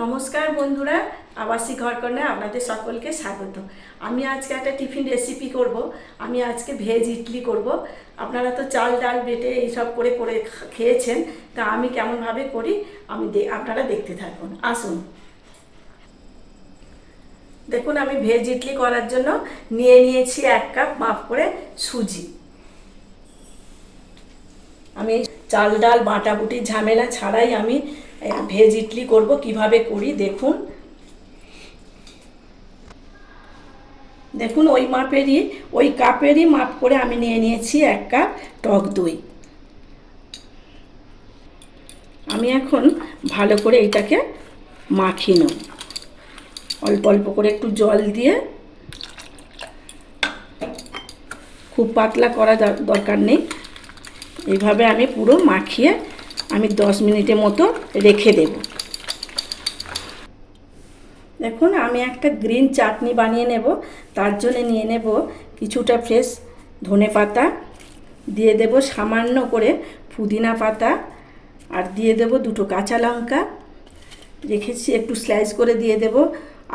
নমস্কার বন্ধুরা, আবাসিক ঘরকন্যায় আপনাদের সকলকে স্বাগত। আমি আজকে একটা টিফিন রেসিপি করব। আমি আজকে ভেজ ইডলি করব। আপনারা তো চাল ডাল বেটে এইসব করে করে খেয়েছেন, তা আমি কেমনভাবে করি আপনারা দেখতে থাকুন। আসুন দেখুন, আমি ভেজ ইডলি করার জন্য নিয়ে নিয়েছি 1 কাপ মাপ করে সুজি। আমি চাল ডাল বাটাবুটি ঝামেলা ছাড়াই আমি ভেজ ইডলি করব। কিভাবে করি দেখুন। দেখুন ওই কাপেরই মাপ করে আমি নিয়ে নিয়েছি 1 কাপ টক দই। আমি এখন ভালো করে এটাকে মাখিয়ে নেব। অল্প অল্প করে একটু জল দিয়ে, খুব পাতলা করা দরকার নেই। এইভাবে আমি পুরো মাখিয়ে আমি 10 মিনিটের মতো রেখে দেব। দেখুন, আমি একটা গ্রিন চাটনি বানিয়ে নেব। তার জন্য নিয়ে নেব কিছুটা ফ্রেশ ধনে পাতা, দিয়ে দেব সামান্য করে পুদিনা পাতা, আর দিয়ে দেব 2টো কাঁচা লঙ্কা রেখেছি একটু স্লাইস করে, দিয়ে দেব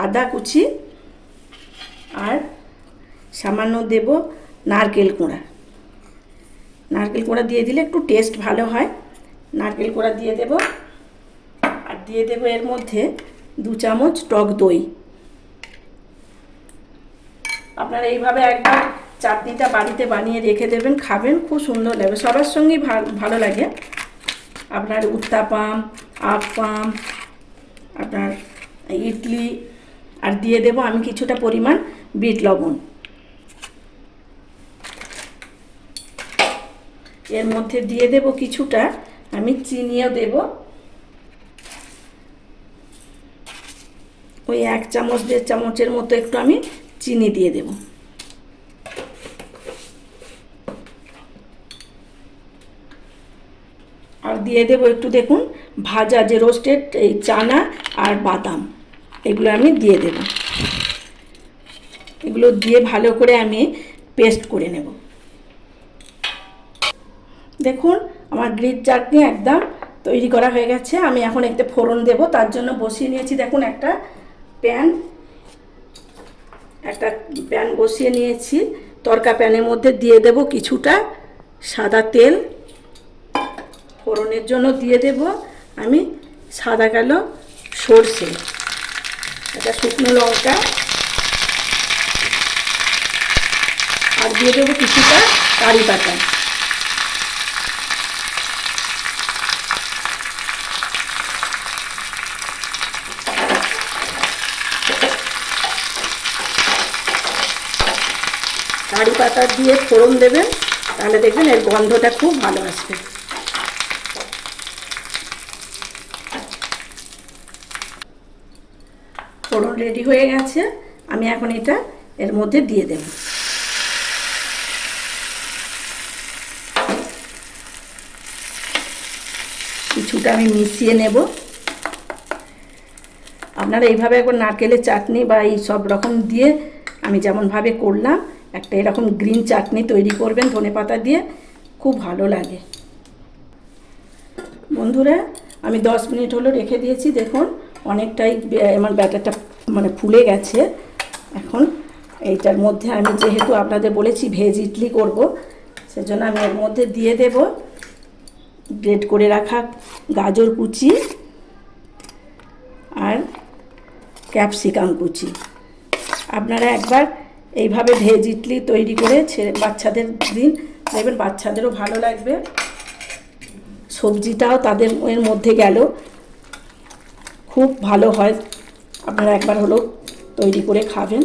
আদা কুচি, আর সামান্য দেব নারকেল কোড়া। নারকেল কোড়া দিয়ে দিলে একটু টেস্ট ভালো হয়। নারকেল কোড়া দিয়ে দেব, আর দিয়ে দেব এর মধ্যে 2 চামচ টক দই। আপনারা এইভাবে একবার চাটনিটা বাড়িতে বানিয়ে রেখে দেবেন, খাবেন, খুব সুন্দর লাগবে, সবার সঙ্গেই ভালো লাগে। আপনার উত্তাপাম, আপ্পাম, আপনার ইডলি। আর দিয়ে দেব আমি কিছুটা পরিমাণ বিট লবণ। এর মধ্যে দিয়ে দেব কিছুটা আমি চিনিও দেব, ওই 1 চামচ 1.5 চামচের মতো একটু আমি চিনি দিয়ে দেব। আর দিয়ে দেব একটু, দেখুন, ভাজা যে রোস্টেড এই চানা আর বাদাম, এগুলো আমি দিয়ে দেব। এগুলো দিয়ে ভালো করে আমি পেস্ট করে নেব। দেখুন, আমার গ্রিন চাটনি একদম তৈরি করা হয়ে গেছে। আমি এখন একটা ফোড়ন দেব, তার জন্য বসিয়ে নিয়েছি। দেখুন, একটা প্যান বসিয়ে নিয়েছি। তরকা প্যানের মধ্যে দিয়ে দেব কিছুটা সাদা তেল। ফোড়নের জন্য দিয়ে দেব আমি সাদা কালো সর্ষে, একটা শুকনো লঙ্কা, আর দিয়ে দেবো কিছুটা কারি পাতা। কারি পাতা দিয়ে ফোড়ন দেবেন, তাহলে দেখবেন এর গন্ধটা খুব ভালো আসবে। ফোড়ন রেডি হয়ে গেছে। আমি এখন এটা এর মধ্যে দিয়ে দেব। কিছুটা আমি মিশিয়ে নেব। আপনারা এইভাবে একবার নারকেলের চাটনি বা এই সব রকম দিয়ে আমি যেমনভাবে করলাম একটা এরকম গ্রিন চাটনি তৈরি করবেন ধনেপাতা দিয়ে, খুব ভালো লাগে। বন্ধুরা, আমি 10 মিনিট হলো রেখে দিয়েছি। দেখুন, অনেকটাই আমার ব্যাটারটা ফুলে গেছে। এখন এইটার মধ্যে আমি, যেহেতু আপনাদের বলেছি ভেজ ইডলি করব, সেজন্য আমি এর মধ্যে দিয়ে দেব গ্রেট করে রাখা গাজর কুচি আর ক্যাপসিকাম কুচি। আপনারা একবার এইভাবে ভেজ ইডলি তৈরি করে বাচ্চাদের দিন, দেখবেন বাচ্চাদেরও ভালো লাগবে, সবজিটাও তাদের এর মধ্যে গেল, খুব ভালো হয়। আপনারা একবার হলো তৈরি করে খাবেন।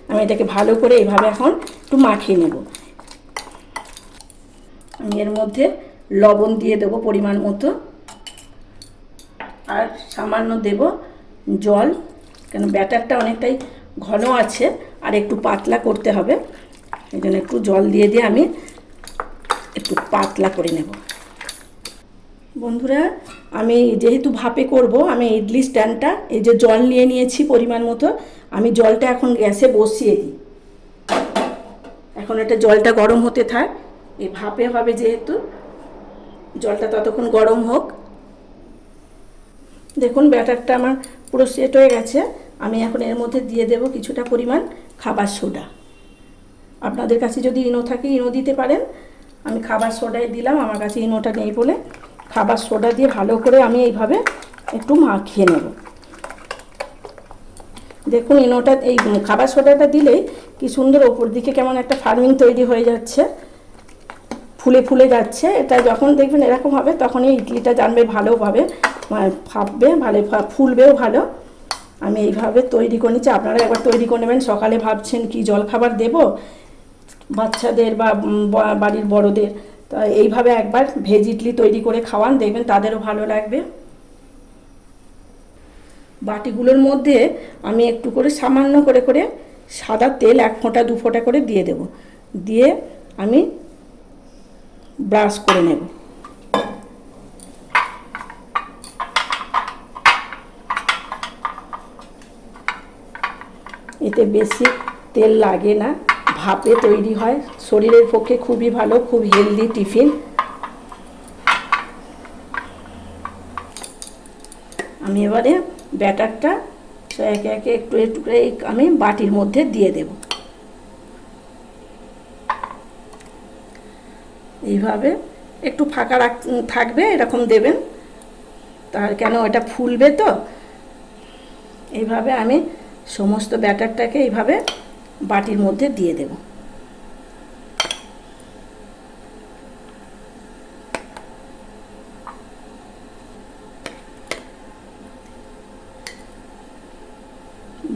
আমি এটাকে ভালো করে এইভাবে এখন একটু মাখিয়ে নেব। আমি এর মধ্যে লবণ দিয়ে দেবো পরিমাণ মতো, আর সামান্য দেব জল, কেন ব্যাটারটা অনেকটাই ঘন আছে আর একটু পাতলা করতে হবে। এই জন্য একটু জল দিয়ে আমি একটু পাতলা করে নেব। বন্ধুরা, আমি যেহেতু ভাপে করব, আমি ইডলি স্ট্যান্ডটা এই যে জল নিয়ে নিয়েছি পরিমাণ মতো, আমি জলটা এখন গ্যাসে বসিয়ে দিই। এখন এটা জলটা গরম হতে থাক। এই ভাপে হবে যেহেতু, জলটা ততক্ষণ গরম হোক। দেখুন ব্যাটারটা আমার পুরো সেট হয়ে গেছে। আমি এখন এর মধ্যে দিয়ে দেব কিছুটা পরিমাণ খাবার সোডা। আপনাদের কাছে যদি ইনো থাকে ইনো দিতে পারেন, আমি খাবার সোডাই দিলাম। আমার কাছে ইনোটা নেই বলে খাবার সোডা দিয়ে ভালো করে আমি এইভাবে একটু মাখিয়ে নেব। দেখুন ইনোটা, এই খাবার সোডাটা দিলেই কি সুন্দর ওপর দিকে কেমন একটা ফার্মিং তৈরি হয়ে যাচ্ছে, ফুলে ফুলে যাচ্ছে। এটা যখন দেখবেন এরকম হবে তখনই ইডলিটা জানবে ভালোভাবে ফাঁপবে, ভালো ফুলবেও ভালো। আমি এইভাবে তৈরি করে নিচ্ছি, আপনারা একবার তৈরি করে নেবেন। সকালে ভাবছেন কি জলখাবার দেব বাচ্চাদের বা বাড়ির বড়দের, তা এইভাবে একবার ভেজ ইডলি তৈরি করে খাওয়ান, দেখবেন তাদেরও ভালো লাগবে। বাটিগুলোর মধ্যে আমি একটু করে সামান্য করে করে সাদা তেল 1 ফোঁটা 2 ফোঁটা করে দিয়ে দেব, দিয়ে আমি ব্রাশ করে নেব। এতে বেশি তেল লাগে না, ভাপে তৈরি হয়, শরীরের পক্ষে খুবই ভালো, খুব হেলদি টিফিন। আমি এবারে ব্যাটারটা একে একে একটু একটু করে আমি বাটির মধ্যে দিয়ে দেব। এইভাবে একটু ফাঁকা থাকবে, এরকম দেবেন, তার কেন এটা ফুলবে তো। এইভাবে আমি সমস্ত ব্যাটারটাকে এইভাবে বাটির মধ্যে দিয়ে দেব।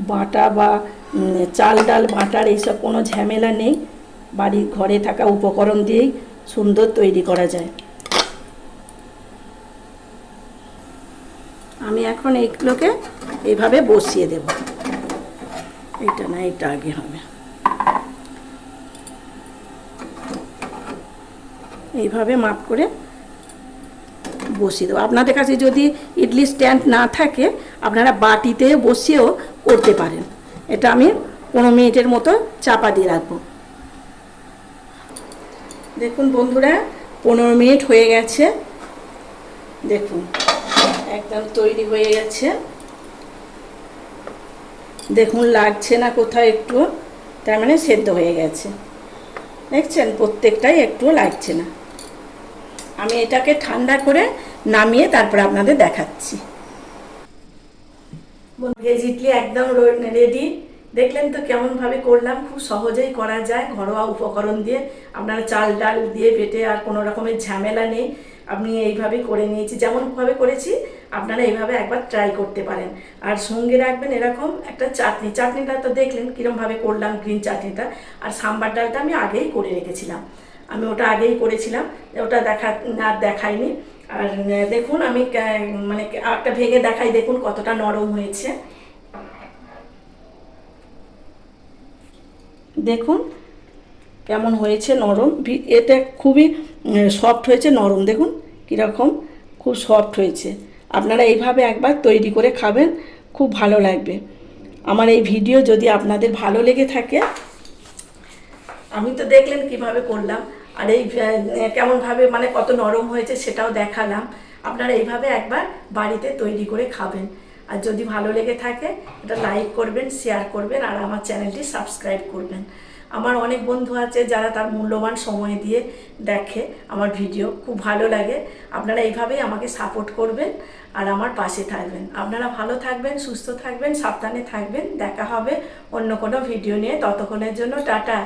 বাটা বা চাল ডাল বাটার এইসব কোনো ঝামেলা নেই, বাড়ির ঘরে থাকা উপকরণ দিয়েই সুন্দর তৈরি করা যায়। আমি এখন এইগুলোকে এইভাবে বসিয়ে দেব। এইটা না, এইটা আগে হবে। এইভাবে মাপ করে বসিয়ে দেবো। আপনাদের কাছে যদি ইডলি স্ট্যান্ড না থাকে আপনারা বাটিতে বসিয়েও করতে পারেন। এটা আমি 15 মিনিটের মতো চাপা দিয়ে রাখবো। দেখুন বন্ধুরা 15 মিনিট হয়ে গেছে, দেখুন একদম তৈরি হয়ে গেছে। দেখুন লাগছে না কোথাও একটু, তার মানে সেদ্ধ হয়ে গেছে। দেখছেন প্রত্যেকটাই একটুও লাগছে না। আমি এটাকে ঠান্ডা করে নামিয়ে তারপরে আপনাদের দেখাচ্ছি। ভেজ ইডলি একদম রেডি। দেখলেন তো কেমনভাবে করলাম, খুব সহজেই করা যায় ঘরোয়া উপকরণ দিয়ে। আপনারা চাল ডাল দিয়ে বেটে আর কোনো রকমের ঝামেলা নেই, আমি এইভাবেই করে নিয়েছি। যেমনভাবে করেছি আপনারা এইভাবে একবার ট্রাই করতে পারেন। আর সঙ্গে রাখবেন এরকম একটা চাটনি। চাটনিটা তো দেখলেন কীরকমভাবে করলাম, গ্রিন চাটনিটা। আর সাম্বার ডালটা আমি আগেই করে রেখেছিলাম, আমি ওটা আগেই করেছিলাম, ওটা আর দেখাইনি। আর দেখুন আমি মানে একটা ভেঙে দেখাই, দেখুন কতটা নরম হয়েছে। দেখুন কেমন হয়েছে নরম, এটা খুবই সফট হয়েছে, নরম দেখুন কীরকম, খুব সফট হয়েছে। আপনারা এইভাবে একবার তৈরি করে খাবেন, খুব ভালো লাগবে। আমার এই ভিডিও যদি আপনাদের ভালো লেগে থাকে, আমি তো দেখলেন কিভাবে করলাম, আর এই কেমনভাবে মানে কত নরম হয়েছে সেটাও দেখালাম। আপনারা এইভাবে একবার বাড়িতে তৈরি করে খাবেন। আর যদি ভালো লেগে থাকে এটা লাইক করবেন, শেয়ার করবেন, আর আমার চ্যানেলটি সাবস্ক্রাইব করবেন। আমার অনেক বন্ধু আছে যারা তার মূল্যবান সময় দিয়ে দেখে আমার ভিডিও, খুব ভালো লাগে। আপনারা এইভাবেই আমাকে সাপোর্ট করবেন আর আমার পাশে থাকবেন। আপনারা ভালো থাকবেন, সুস্থ থাকবেন, সাবধানে থাকবেন। দেখা হবে অন্য কোনো ভিডিও নিয়ে, ততক্ষণের জন্য টাটা।